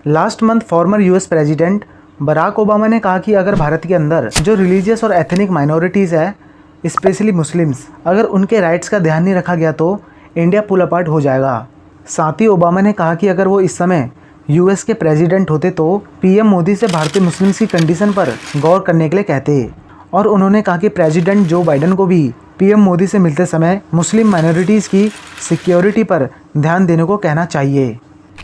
Last month former US president Barack Obama ने कहा कि अगर भारत के अंदर जो रिलीजियस और एथनिक माइनॉरिटीज़ है, स्पेशली मुस्लिम्स, अगर उनके राइट्स का ध्यान नहीं रखा गया तो इंडिया पुल अपार्ट हो जाएगा। साथ ही ओबामा ने कहा कि अगर वो इस समय यूएस के प्रेसिडेंट होते तो पीएम मोदी से भारतीय मुस्लिम्स की कंडीशन पर गौर करने के लिए कहते। और उन्होंने कहा कि प्रेसिडेंट जो बाइडेन को भी पीएम मोदी से मिलते समय मुस्लिम माइनॉरिटीज़ की सिक्योरिटी पर ध्यान देने को कहना चाहिए।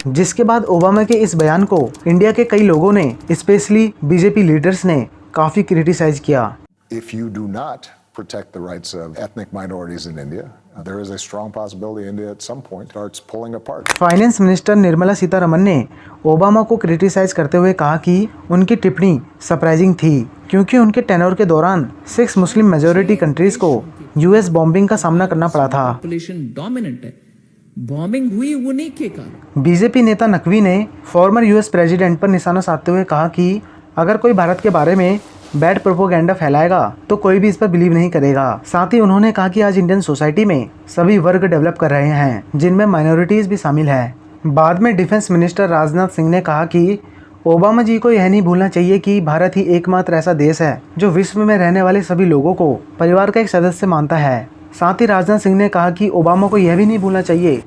जिसके बाद ओबामा के इस बयान को इंडिया के कई लोगों ने, स्पेशली बीजेपी लीडर्स ने काफ़ी क्रिटिसाइज किया। If you do not protect the rights of ethnic minorities in India, there is a strong possibility India at some point starts pulling apart. Finance minister Nirmala Sitharaman ने Obama को criticise करते हुए कहा कि उनकी टिप्पणी सरप्राइजिंग थी, क्योंकि उनके टेन्योर के दौरान 6 मुस्लिम मेजॉरिटी कंट्रीज को यूएस बॉम्बिंग का सामना करना पड़ा था। पॉपुलेशन डोमिनेंट है, बॉम्बिंग हुई उन्हीं के कारण। बीजेपी नेता नकवी ने फॉर्मर यूएस प्रेसिडेंट पर निशाना साधते हुए कहा कि अगर कोई भारत के बारे में बैड प्रोपोगेंडा फैलाएगा तो कोई भी इस पर बिलीव नहीं करेगा। साथ ही उन्होंने कहा कि आज इंडियन सोसाइटी में सभी वर्ग डेवलप कर रहे हैं, जिनमें माइनॉरिटीज भी शामिल है। बाद में डिफेंस मिनिस्टर राजनाथ सिंह ने कहा कि ओबामा जी को यह नहीं भूलना चाहिए कि भारत ही एकमात्र ऐसा देश है जो विश्व में रहने वाले सभी लोगों को परिवार का एक सदस्य मानता है। साथ ही राजनाथ सिंह ने कहा कि ओबामा को यह भी नहीं भूलना चाहिए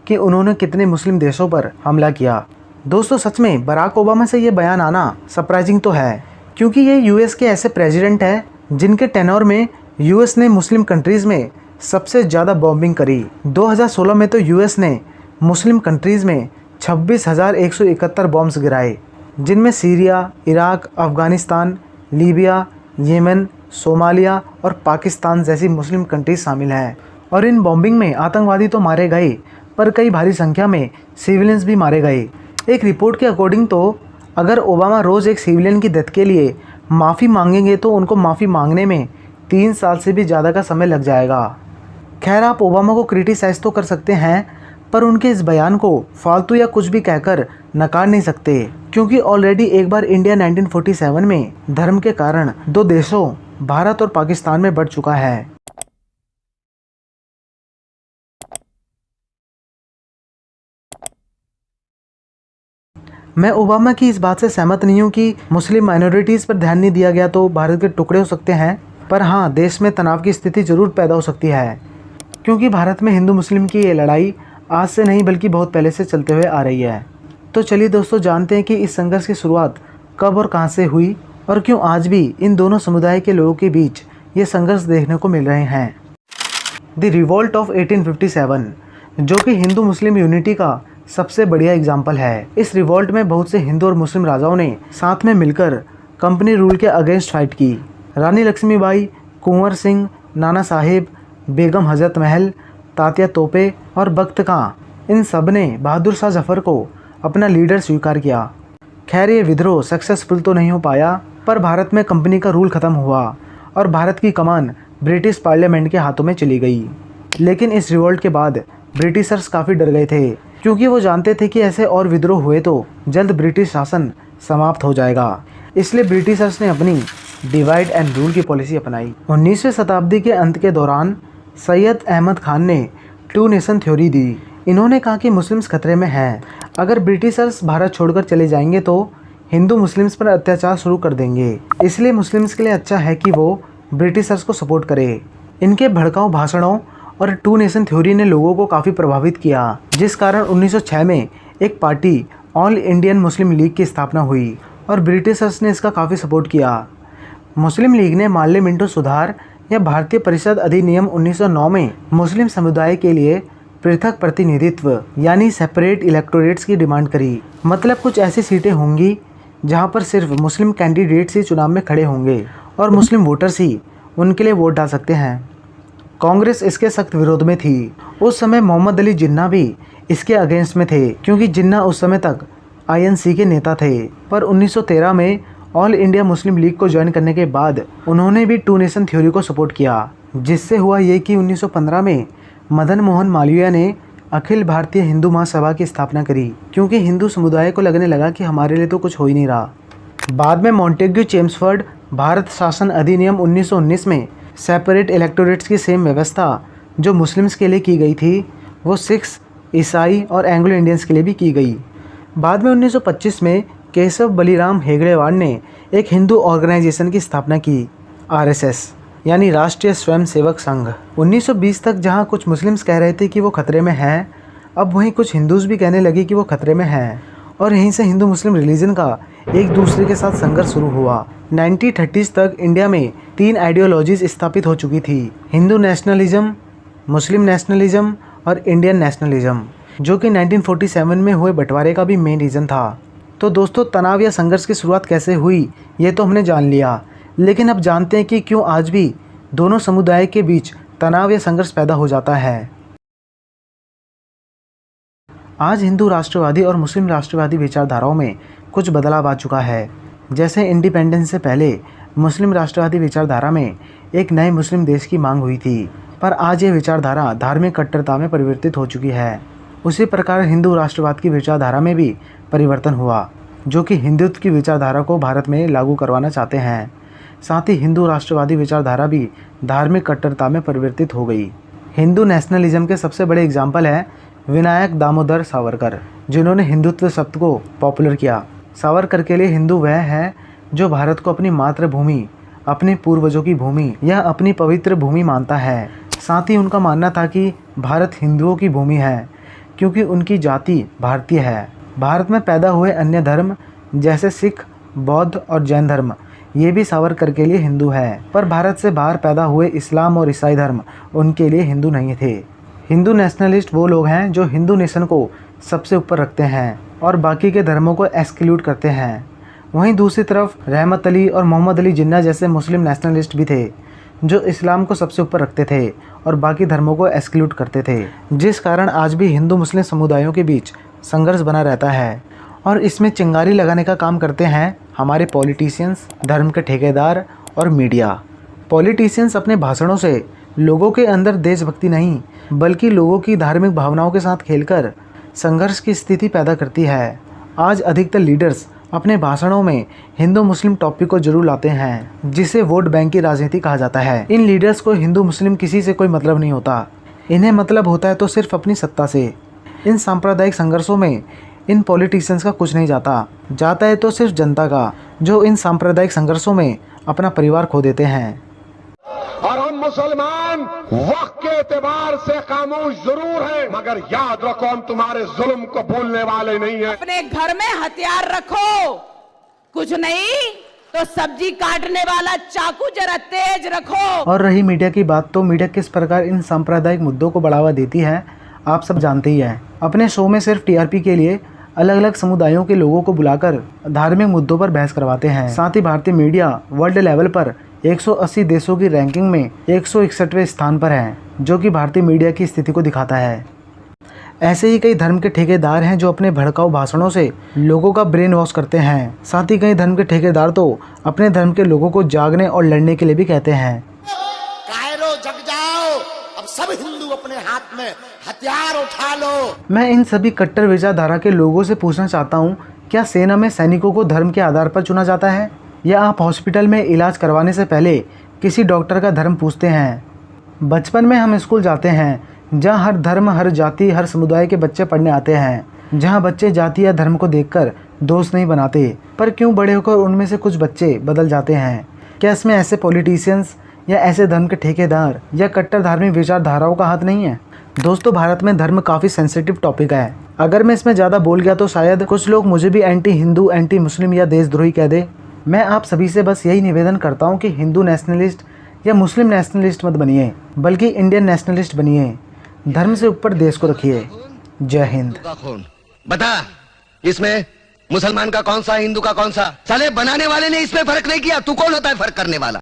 कि उन्होंने कितने मुस्लिम देशों पर हमला किया। दोस्तों, सच में बराक ओबामा से ये बयान आना सरप्राइजिंग तो है, क्योंकि ये यूएस के ऐसे प्रेसिडेंट हैं जिनके टेन्योर में यूएस ने मुस्लिम कंट्रीज़ में सबसे ज़्यादा बॉम्बिंग करी। 2016 में तो यूएस ने मुस्लिम कंट्रीज़ में 26,171 बॉम्ब्स गिराए, जिनमें सीरिया, इराक, अफ़गानिस्तान, लीबिया, येमन, सोमालिया और पाकिस्तान जैसी मुस्लिम कंट्रीज शामिल हैं। और इन बॉम्बिंग में आतंकवादी तो मारे गए, पर कई भारी संख्या में सिविलियंस भी मारे गए। एक रिपोर्ट के अकॉर्डिंग तो अगर ओबामा रोज़ एक सिविलियन की डेथ के लिए माफ़ी मांगेंगे तो उनको माफ़ी मांगने में 3 साल से भी ज़्यादा का समय लग जाएगा। खैर, आप ओबामा को क्रिटिसाइज़ तो कर सकते हैं, पर उनके इस बयान को फालतू या कुछ भी कहकर नकार नहीं सकते, क्योंकि ऑलरेडी एक बार इंडिया 1947 में धर्म के कारण 2 देशों भारत और पाकिस्तान में बढ़ चुका है। मैं ओबामा की इस बात से सहमत नहीं हूँ कि मुस्लिम माइनॉरिटीज़ पर ध्यान नहीं दिया गया तो भारत के टुकड़े हो सकते हैं, पर हाँ, देश में तनाव की स्थिति ज़रूर पैदा हो सकती है, क्योंकि भारत में हिंदू मुस्लिम की ये लड़ाई आज से नहीं बल्कि बहुत पहले से चलते हुए आ रही है। तो चलिए दोस्तों, जानते हैं कि इस संघर्ष की शुरुआत कब और कहाँ से हुई और क्यों आज भी इन दोनों समुदाय के लोगों के बीच ये संघर्ष देखने को मिल रहे हैं। द रिवोल्ट ऑफ 1857, जो कि हिंदू मुस्लिम यूनिटी का सबसे बढ़िया एग्जाम्पल है। इस रिवोल्ट में बहुत से हिंदू और मुस्लिम राजाओं ने साथ में मिलकर कंपनी रूल के अगेंस्ट फाइट की। रानी लक्ष्मीबाई, कुंवर सिंह, नाना साहेब, बेगम हजरत महल, तात्या तोपे और बख्त खां, इन सब ने बहादुर शाह जफर को अपना लीडर स्वीकार किया। खैर, ये विद्रोह सक्सेसफुल तो नहीं हो पाया, पर भारत में कंपनी का रूल ख़त्म हुआ और भारत की कमान ब्रिटिश पार्लियामेंट के हाथों में चली गई। लेकिन इस रिवोल्ट के बाद ब्रिटिशर्स काफ़ी डर गए थे, क्योंकि वो जानते थे कि ऐसे और विद्रोह हुए तो जल्द ब्रिटिश शासन समाप्त हो जाएगा। इसलिए ब्रिटिशर्स ने अपनी डिवाइड एंड रूल की पॉलिसी अपनाई। 19वीं शताब्दी के अंत के दौरान सैयद अहमद खान ने 2 नेशन थ्योरी दी। इन्होंने कहा कि मुस्लिम्स खतरे में हैं। अगर ब्रिटिशर्स भारत छोड़कर चले जाएंगे तो हिंदू मुस्लिम्स पर अत्याचार शुरू कर देंगे, इसलिए मुस्लिम्स के लिए अच्छा है कि वो ब्रिटिशर्स को सपोर्ट करे। इनके भड़काऊ भाषणों और 2 नेशन थ्योरी ने लोगों को काफ़ी प्रभावित किया, जिस कारण 1906 में एक party all Indian Muslim league की स्थापना हुई और ब्रिटिशर्स ने इसका काफ़ी सपोर्ट किया। मुस्लिम लीग ने माल्य मिंटो सुधार या भारतीय परिषद अधिनियम 1909 में मुस्लिम समुदाय के लिए पृथक प्रतिनिधित्व यानी सेपरेट इलेक्टोरेट्स की डिमांड करी। मतलब कुछ ऐसी सीटें होंगी जहां पर सिर्फ मुस्लिम कैंडिडेट्स ही चुनाव में खड़े होंगे और मुस्लिम वोटर्स ही उनके लिए वोट डाल सकते हैं। कांग्रेस इसके सख्त विरोध में थी। उस समय मोहम्मद अली जिन्ना भी इसके अगेंस्ट में थे, क्योंकि जिन्ना उस समय तक आईएनसी के नेता थे। पर 1913 में ऑल इंडिया मुस्लिम लीग को ज्वाइन करने के बाद उन्होंने भी 2 नेशन थ्योरी को सपोर्ट किया, जिससे हुआ ये कि 1915 में मदन मोहन मालवीय ने अखिल भारतीय हिंदू महासभा की स्थापना करी, क्योंकि हिंदू समुदाय को लगने लगा कि हमारे लिए तो कुछ हो ही नहीं रहा। बाद में मॉन्टेग्यू चेम्सफोर्ड भारत शासन अधिनियम 1919 में सेपरेट इलेक्टोरेट्स की सेम व्यवस्था जो मुस्लिम्स के लिए की गई थी, वो सिख्स, ईसाई और एंग्लो इंडियंस के लिए भी की गई। बाद में 1925 में केशव बलिराम हेगड़ेवार ने एक हिंदू ऑर्गेनाइजेशन की स्थापना की, RSS यानी राष्ट्रीय स्वयंसेवक संघ। 1920 तक जहां कुछ मुस्लिम्स कह रहे थे कि वो खतरे में हैं, अब वहीं कुछ हिंदूज़ भी कहने लगे कि वो खतरे में हैं, और यहीं से हिंदू मुस्लिम रिलीजन का एक दूसरे के साथ संघर्ष शुरू हुआ। 1930s तक इंडिया में 3 आइडियोलॉजीज स्थापित हो चुकी थी, हिंदू नेशनलिज्म, मुस्लिम नेशनलिज्म और इंडियन नेशनलिज्म, जो कि 1947 में हुए बंटवारे का भी मेन रीज़न था। तो दोस्तों, तनाव या संघर्ष की शुरुआत कैसे हुई ये तो हमने जान लिया, लेकिन अब जानते हैं कि क्यों आज भी दोनों समुदाय के बीच तनाव या संघर्ष पैदा हो जाता है। आज हिंदू राष्ट्रवादी और मुस्लिम राष्ट्रवादी विचारधाराओं में कुछ बदलाव आ चुका है। जैसे इंडिपेंडेंस से पहले मुस्लिम राष्ट्रवादी विचारधारा में एक नए मुस्लिम देश की मांग हुई थी, पर आज ये विचारधारा धार्मिक कट्टरता में परिवर्तित हो चुकी है। उसी प्रकार हिंदू राष्ट्रवाद की विचारधारा में भी परिवर्तन हुआ, जो कि हिंदुत्व की विचारधारा को भारत में लागू करवाना चाहते हैं। साथ ही हिंदू राष्ट्रवादी विचारधारा भी धार्मिक कट्टरता में परिवर्तित हो गई। हिंदू नेशनलिज्म के सबसे बड़े एग्जाम्पल हैं विनायक दामोदर सावरकर, जिन्होंने हिंदुत्व शब्द को पॉपुलर किया। सावरकर के लिए हिंदू वह है जो भारत को अपनी मातृभूमि, अपने पूर्वजों की भूमि या अपनी पवित्र भूमि मानता है। साथ ही उनका मानना था कि भारत हिंदुओं की भूमि है, क्योंकि उनकी जाति भारतीय है। भारत में पैदा हुए अन्य धर्म जैसे सिख, बौद्ध और जैन धर्म, ये भी सावरकर के लिए हिंदू है, पर भारत से बाहर पैदा हुए इस्लाम और ईसाई धर्म उनके लिए हिंदू नहीं थे। हिंदू नेशनलिस्ट वो लोग हैं जो हिंदू नेशन को सबसे ऊपर रखते हैं और बाकी के धर्मों को एक्सक्लूड करते हैं। वहीं दूसरी तरफ रहमत अली और मोहम्मद अली जिन्ना जैसे मुस्लिम नेशनलिस्ट भी थे, जो इस्लाम को सबसे ऊपर रखते थे और बाकी धर्मों को एक्सक्लूड करते थे, जिस कारण आज भी हिंदू मुस्लिम समुदायों के बीच संघर्ष बना रहता है। और इसमें चिंगारी लगाने का काम करते हैं हमारे पॉलिटिशियंस, धर्म के ठेकेदार और मीडिया। पॉलिटिशियंस अपने भाषणों से लोगों के अंदर देशभक्ति नहीं, बल्कि लोगों की धार्मिक भावनाओं के साथ खेलकर संघर्ष की स्थिति पैदा करती है। आज अधिकतर लीडर्स अपने भाषणों में हिंदू मुस्लिम टॉपिक को जरूर लाते हैं, जिसे वोट बैंक की राजनीति कहा जाता है। इन लीडर्स को हिंदू मुस्लिम किसी से कोई मतलब नहीं होता, इन्हें मतलब होता है तो सिर्फ अपनी सत्ता से। इन सांप्रदायिक संघर्षों में इन पॉलिटिशियंस का कुछ नहीं जाता है तो सिर्फ जनता का, जो इन सांप्रदायिक संघर्षों में अपना परिवार खो देते हैं। और हम मुसलमान वक्त के एतबार से खामोश जरूर हैं, मगर याद रखो हम तुम्हारे जुल्म को भूलने वाले नहीं हैं। अपने घर में हथियार रखो, कुछ नहीं तो सब्जी काटने वाला चाकू जरा तेज रखो। और रही मीडिया की बात, तो मीडिया किस प्रकार इन सांप्रदायिक मुद्दों को बढ़ावा देती है आप सब जानते ही हैं। अपने शो में सिर्फ TRP के लिए अलग अलग समुदायों के लोगों को बुलाकर धार्मिक मुद्दों पर बहस करवाते हैं। साथ ही भारतीय मीडिया वर्ल्ड लेवल पर 180 देशों की रैंकिंग में 161वें स्थान पर है, जो कि भारतीय मीडिया की स्थिति को दिखाता है। ऐसे ही कई धर्म के ठेकेदार हैं जो अपने भड़काऊ भाषणों से लोगों का ब्रेन वॉश करते हैं। साथ ही कई धर्म के ठेकेदार तो अपने धर्म के लोगों को जागने और लड़ने के लिए भी कहते हैं। कायरो जग जाओ, अब सब हिंदू अपने हाथ में हथियार उठा लो। मैं इन सभी कट्टर विचारधारा के लोगों से पूछना चाहता हूँ, क्या सेना में सैनिकों को धर्म के आधार पर चुना जाता है, या आप हॉस्पिटल में इलाज करवाने से पहले किसी डॉक्टर का धर्म पूछते हैं? बचपन में हम स्कूल जाते हैं, जहाँ हर धर्म, हर जाति, हर समुदाय के बच्चे पढ़ने आते हैं, जहाँ बच्चे जाति या धर्म को देखकर दोस्त नहीं बनाते, पर क्यों बड़े होकर उनमें से कुछ बच्चे बदल जाते हैं? क्या इसमें ऐसे पॉलिटिशियंस या ऐसे धर्म के ठेकेदार या कट्टर धार्मिक विचारधाराओं का हाथ नहीं है? दोस्तों, भारत में धर्म काफ़ी सेंसिटिव टॉपिक है। अगर मैं इसमें ज़्यादा बोल गया तो शायद कुछ लोग मुझे भी एंटी हिंदू, एंटी मुस्लिम या देशद्रोही कह दे। मैं आप सभी से बस यही निवेदन करता हूँ कि हिंदू नेशनलिस्ट या मुस्लिम नेशनलिस्ट मत बनिए, बल्कि इंडियन नेशनलिस्ट बनिए। धर्म से ऊपर देश को रखिए। जय हिंद। बता, इसमें मुसलमान का कौन सा, हिंदू का कौन सा? साले बनाने वाले ने इसमें फर्क नहीं किया, तू कौन होता है फर्क करने वाला?